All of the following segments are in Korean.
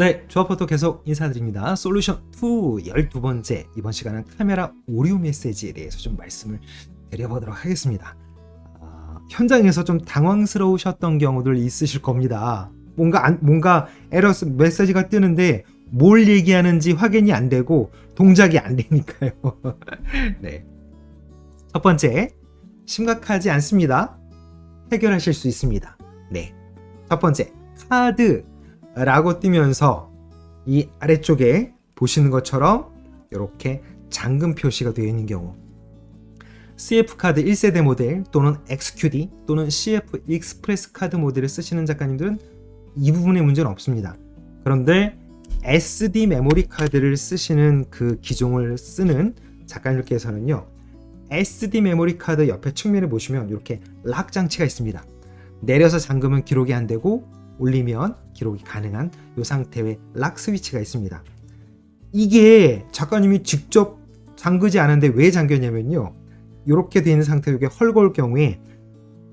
네, 조합포터 계속 인사드립니다. 솔루션 2 12번째, 이번 시간은 카메라 오류 메시지에 대해서 좀 말씀을 드려보도록 하겠습니다. 현장에서 좀 당황스러우셨던 경우들 있으실 겁니다. 뭔가 에러 메시지가 뜨는데 뭘 얘기하는지 확인이 안 되고 동작이 안 되니까요. 네. 첫 번째, 심각하지 않습니다. 해결하실 수 있습니다. 네. 첫 번째, 카드라고 뜨면서 이 아래쪽에 보시는 것처럼 이렇게 잠금 표시가 되어 있는 경우, CF카드 1세대 모델 또는 XQD 또는 CF 익스프레스 카드 모델을 쓰시는 작가님들은 이 부분에 문제는 없습니다. 그런데 SD 메모리 카드를 쓰시는 그 기종을 쓰는 작가님들께서는요, SD 메모리 카드 옆에 측면에 보시면 이렇게 락 장치가 있습니다. 내려서 잠그면 기록이 안 되고 올리면 기록이 가능한 이 상태의 락 스위치가 있습니다. 이게 작가님이 직접 잠그지 않은데 왜 잠겼냐면요, 이렇게 되어 있는 상태로 이게 헐거울 경우에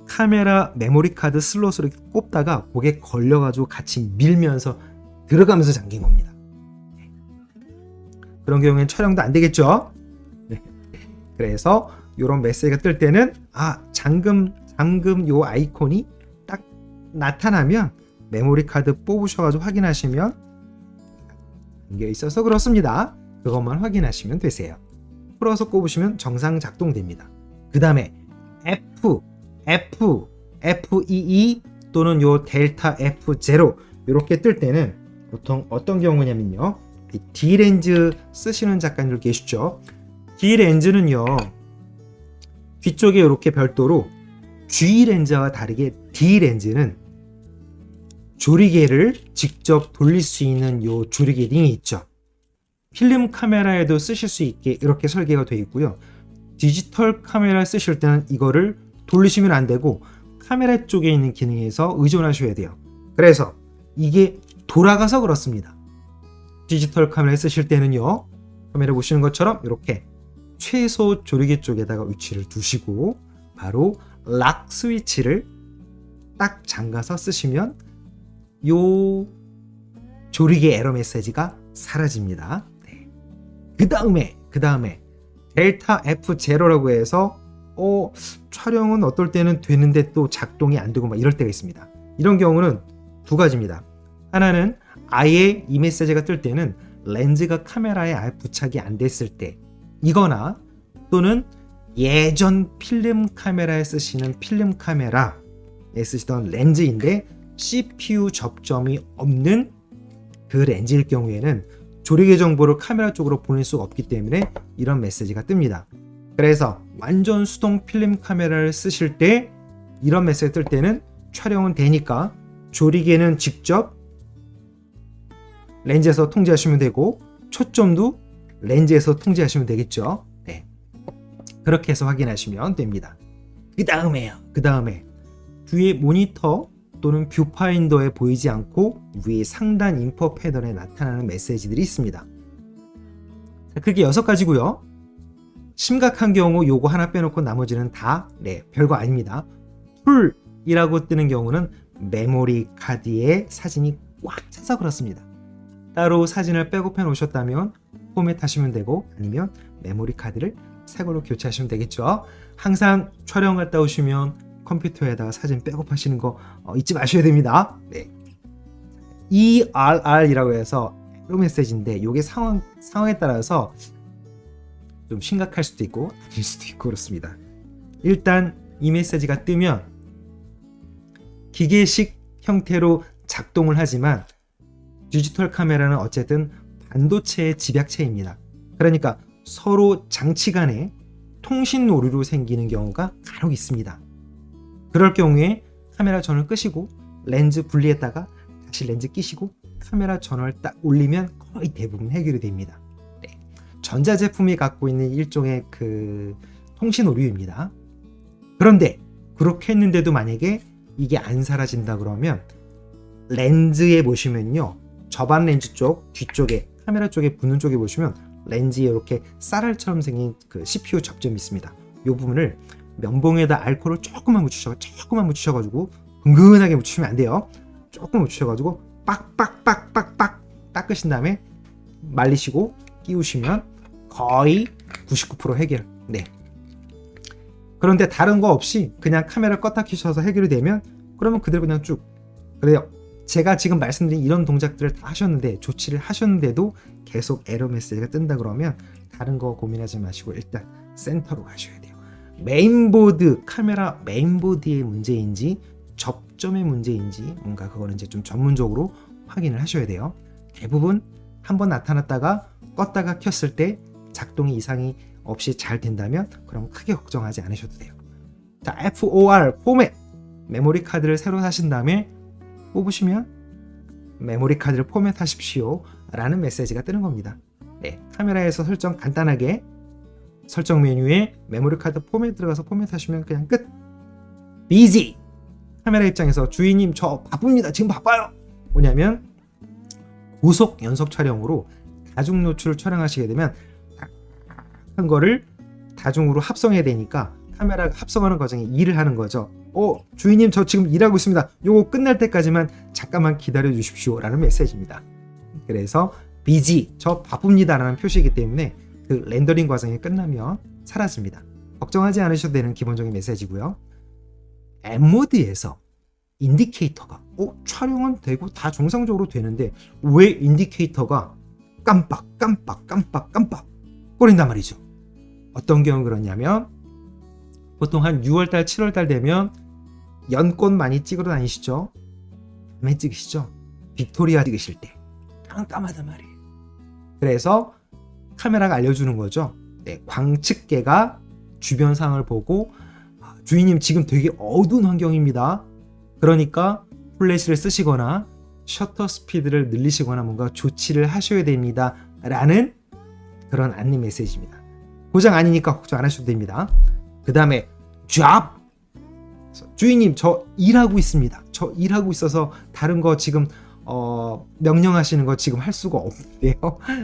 카메라 메모리 카드 슬롯으로 꼽다가 그게 걸려가지고 같이 밀면서 들어가면서 잠긴 겁니다. 그런 경우에는 촬영도 안 되겠죠. 네. 그래서 이런 메시지가 뜰 때는 잠금 요 아이콘이 딱 나타나면 메모리 카드 뽑으셔가지고 확인하시면 잠겨 있어서 그렇습니다. 그것만 확인하시면 되세요. 풀어서 꼽으시면 정상 작동됩니다. 그 다음에 FEE 또는 요 델타 F0 이렇게 뜰 때는 보통 어떤 경우냐면요, D렌즈 쓰시는 작가님들 계시죠? D렌즈는요, 뒤쪽에 이렇게 별도로 G렌즈와 다르게 D렌즈는 조리개를 직접 돌릴 수 있는 요 조리개 링이 있죠. 필름 카메라에도 쓰실 수 있게 이렇게 설계가 되어 있고요. 디지털 카메라 쓰실 때는 이거를 돌리시면 안 되고 카메라 쪽에 있는 기능에서 의존하셔야 돼요. 그래서 이게 돌아가서 그렇습니다. 디지털 카메라 쓰실 때는요, 카메라 보시는 것처럼 이렇게 최소 조리개 쪽에다가 위치를 두시고 바로 락 스위치를 딱 잠가서 쓰시면 요 조리개 에러 메시지가 사라집니다. 네. 그 다음에 델타 F0라고 해서 촬영은 어떨 때는 되는데 또 작동이 안 되고 막 이럴 때가 있습니다. 이런 경우는 두 가지입니다. 하나는 아예 이 메시지가 뜰 때는 렌즈가 카메라에 아예 부착이 안 됐을 때, 이거나 또는 예전 필름 카메라에 쓰시는 필름 카메라에 쓰시던 렌즈인데 CPU 접점이 없는 그 렌즈일 경우에는 조리개 정보를 카메라 쪽으로 보낼 수가 없기 때문에 이런 메시지가 뜹니다. 그래서 완전 수동 필름 카메라를 쓰실 때 이런 메시지 뜰 때는 촬영은 되니까 조리개는 직접 렌즈에서 통제하시면 되고 초점도 렌즈에서 통제하시면 되겠죠. 네. 그렇게 해서 확인하시면 됩니다. 그 다음에 뒤에 모니터 또는 뷰파인더에 보이지 않고 위에 상단 인포 패널에 나타나는 메시지들이 있습니다. 그게 6가지고요. 심각한 경우 요거 하나 빼놓고 나머지는 다 별거 아닙니다. 풀이라고 뜨는 경우는 메모리 카드에 사진이 꽉 차서 그렇습니다. 따로 사진을 백업해 놓으셨다면 포맷하시면 되고, 아니면 메모리 카드를 새 걸로 교체하시면 되겠죠. 항상 촬영 갔다 오시면 컴퓨터에다가 사진 백업하시는 거 잊지 마셔야 됩니다. 네. ERR이라고 해서 에러 메시지인데 이게 상황에 따라서 좀 심각할 수도 있고 아닐 수도 있고 그렇습니다. 일단 이 메시지가 뜨면 기계식 형태로 작동을 하지만 디지털 카메라는 어쨌든 반도체의 집약체입니다. 그러니까 서로 장치 간에 통신 오류로 생기는 경우가 간혹 있습니다. 그럴 경우에 카메라 전원을 끄시고 렌즈 분리했다가 다시 렌즈 끼시고 카메라 전원을 딱 올리면 거의 대부분 해결이 됩니다. 네. 전자제품이 갖고 있는 일종의 그 통신 오류입니다. 그런데 그렇게 했는데도 만약에 이게 안 사라진다 그러면 렌즈에 보시면요, 저반 렌즈 쪽 뒤쪽에 카메라 쪽에 붙는 쪽에 보시면 렌즈에 이렇게 쌀알처럼 생긴 그 CPU 접점이 있습니다. 이 부분을 면봉에다 알코올을 조금만 묻히셔가지고 은근하게 묻히시면 안 돼요. 조금 묻히셔가지고 빡빡빡빡빡 닦으신 다음에 말리시고 끼우시면 거의 99% 해결. 네. 그런데 다른 거 없이 그냥 카메라 껐다 켜셔서 해결이 되면 그러면 그대로 그냥 쭉. 그래요. 제가 지금 말씀드린 이런 동작들을 다 하셨는데 조치를 하셨는데도 계속 에러 메시지가 뜬다 그러면 다른 거 고민하지 마시고 일단 센터로 가셔야 돼요. 메인보드, 카메라 메인보드의 문제인지 접점의 문제인지 뭔가 그거는 이제 좀 전문적으로 확인을 하셔야 돼요. 대부분 한번 나타났다가 껐다가 켰을 때 작동이 이상이 없이 잘 된다면 그럼 크게 걱정하지 않으셔도 돼요. 자, FOR 포맷 메모리 카드를 새로 사신 다음에 뽑으시면 메모리 카드를 포맷하십시오 라는 메시지가 뜨는 겁니다. 네, 카메라에서 설정 간단하게 설정 메뉴에 메모리 카드 포맷 들어가서 포맷하시면 그냥 끝. 비지. 카메라 입장에서 주인님 저 바쁩니다. 지금 바빠요. 뭐냐면 고속 연속 촬영으로 다중 노출을 촬영하시게 되면 한 거를 다중으로 합성해야 되니까 카메라가 합성하는 과정에 일을 하는 거죠. 주인님 저 지금 일하고 있습니다. 요거 끝날 때까지만 잠깐만 기다려 주십시오 라는 메시지입니다. 그래서 비지 저 바쁩니다 라는 표시이기 때문에 그 렌더링 과정이 끝나면 사라집니다. 걱정하지 않으셔도 되는 기본적인 메시지고요. M모드에서 인디케이터가 촬영은 되고 다 정상적으로 되는데 왜 인디케이터가 깜빡 거린단 말이죠. 어떤 경우 그러냐면 보통 한 6월달 7월달 되면 연꽃 많이 찍으러 다니시죠? 밤에 찍으시죠? 빅토리아 찍으실 때 깜깜하단 말이에요. 그래서 카메라가 알려주는 거죠. 네, 광측계가 주변 상황을 보고 주인님 지금 되게 어두운 환경입니다. 그러니까 플래시를 쓰시거나 셔터 스피드를 늘리시거나 뭔가 조치를 하셔야 됩니다 라는 그런 안내 메시지입니다. 고장 아니니까 걱정 안 하셔도 됩니다. 그 다음에 잡 주인님 저 일하고 있습니다. 저 일하고 있어서 다른 거 지금 명령하시는 거 지금 할 수가 없는데요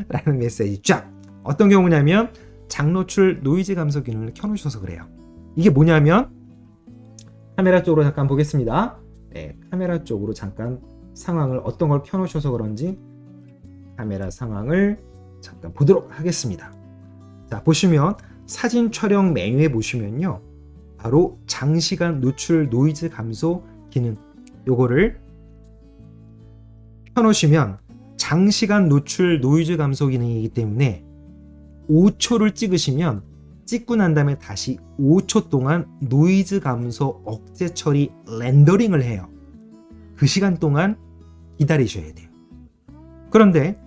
라는 메시지. 잡 어떤 경우냐면 장노출 노이즈 감소 기능을 켜놓으셔서 그래요. 이게 뭐냐면 카메라 쪽으로 잠깐 보겠습니다. 네, 카메라 쪽으로 잠깐 상황을 어떤 걸 켜놓으셔서 그런지 카메라 상황을 잠깐 보도록 하겠습니다. 자, 보시면 사진 촬영 메뉴에 보시면요, 바로 장시간 노출 노이즈 감소 기능 요거를 켜놓으시면 장시간 노출 노이즈 감소 기능이기 때문에 5초를 찍으시면 찍고 난 다음에 다시 5초 동안 노이즈 감소 억제 처리 렌더링을 해요. 그 시간 동안 기다리셔야 돼요. 그런데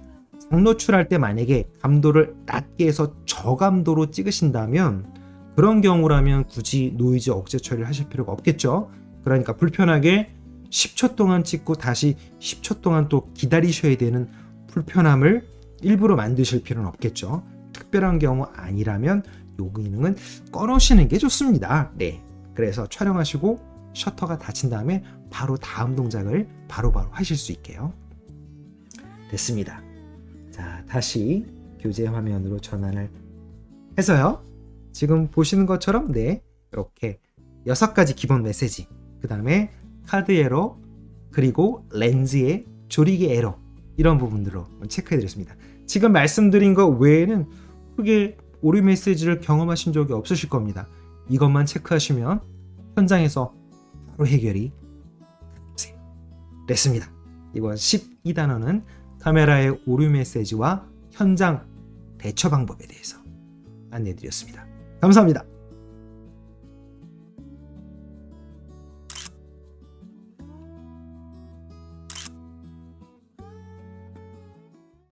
장노출할 때 만약에 감도를 낮게 해서 저감도로 찍으신다면 그런 경우라면 굳이 노이즈 억제 처리를 하실 필요가 없겠죠. 그러니까 불편하게 10초 동안 찍고 다시 10초 동안 또 기다리셔야 되는 불편함을 일부러 만드실 필요는 없겠죠. 특별한 경우 아니라면 이 기능은 꺼놓으시는 게 좋습니다. 네, 그래서 촬영하시고 셔터가 닫힌 다음에 바로 다음 동작을 바로바로 하실 수 있게요. 됐습니다. 자, 다시 교재 화면으로 전환을 해서요. 지금 보시는 것처럼 네, 이렇게 6가지 기본 메시지, 그 다음에 카드 에러, 그리고 렌즈의 조리개 에러, 이런 부분들로 체크해 드렸습니다. 지금 말씀드린 것 외에는 크게 오류 메시지를 경험하신 적이 없으실 겁니다. 이것만 체크하시면 현장에서 바로 해결이 되세요. 됐습니다. 이번 12단원은 카메라의 오류 메시지와 현장 대처 방법에 대해서 안내해 드렸습니다. 감사합니다.